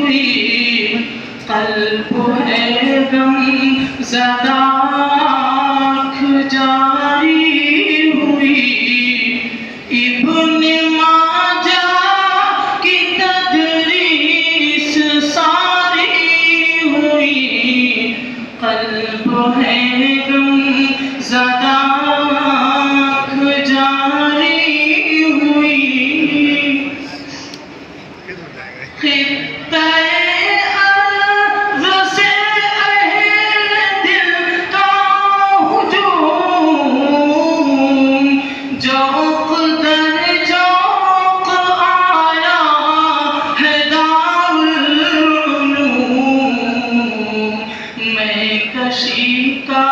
ہوئی قلب ہے غم زدہ آنکھ جاری ہوئی ابن ماجہ کی تدریس ساری ہوئی قلب ہے غم زدہ آنکھ جاری ہوئی خطہ ارض سے اہل دل کا ہجوم جوق در جوق آیا ہے دارالعلوم میں کشی کا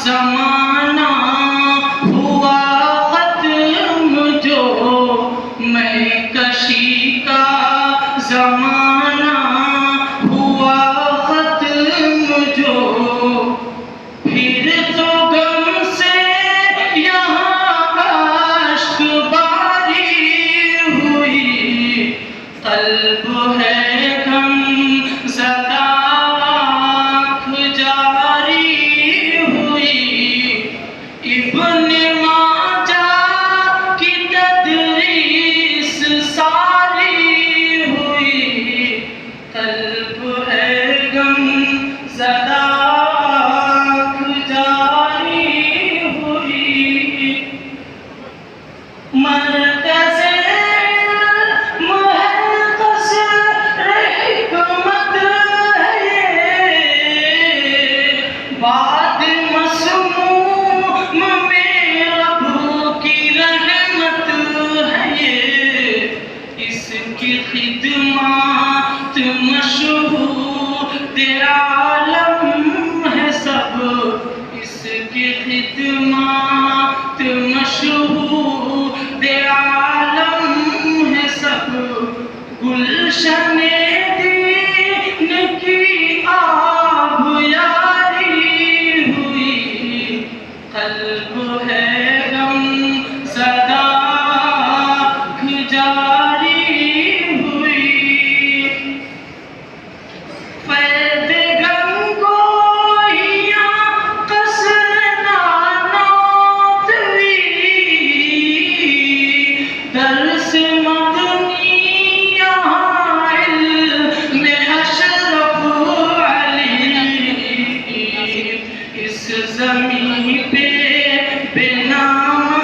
زمانہ ہوا ختم جو میں کشی کا زمانہ ہوا ختم جو پھر تو غم سے یہاں اشک باری ہوئی قلب ہے غم زدہ آنکھ جاری ہوئی ابن ماجہ کی تدریس ساری ہوئی قلب ہے غم زدہ آنکھ جاری ہوئی مرکز علم ہے قصر حکمت ہے بات مسموم میں رب کی رحمت ہے اس کی خدمات مشہود عالم ہے سب اس کی خدمات مشہود عالم ہے سب گلشن دین کی آب یاری ہوئی قلب ہے غم زدہ آنکھ جاری ہوئی فیض غم گوئیاں قصر نانوتوی درس مدنی یہاں علم اشرف علی اس زمین پہ بے نامہ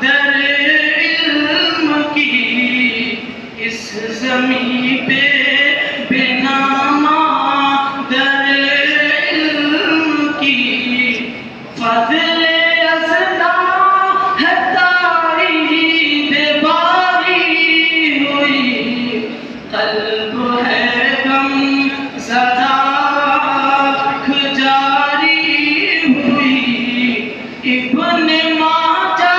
در علم کی اس زمین پہ بے نامہ در علم کی فضل ازدا ہے تائید باری ہوئی قلب ہے غم زدہ آنکھ جاری ہوئی ابن ماجہ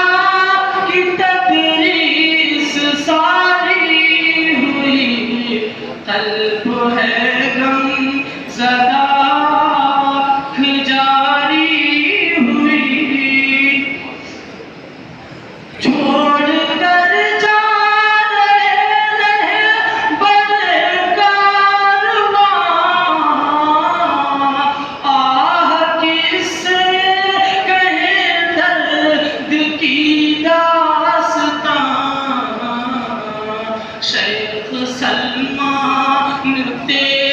کی تدریس ساری ہوئی قلب ہے غم زدہ آنکھ جاری ہوئی چھوڑ کر جا رہے بڑے کارواں آہ کس سے کہے درد کی داستان شیخ سلمان تیرے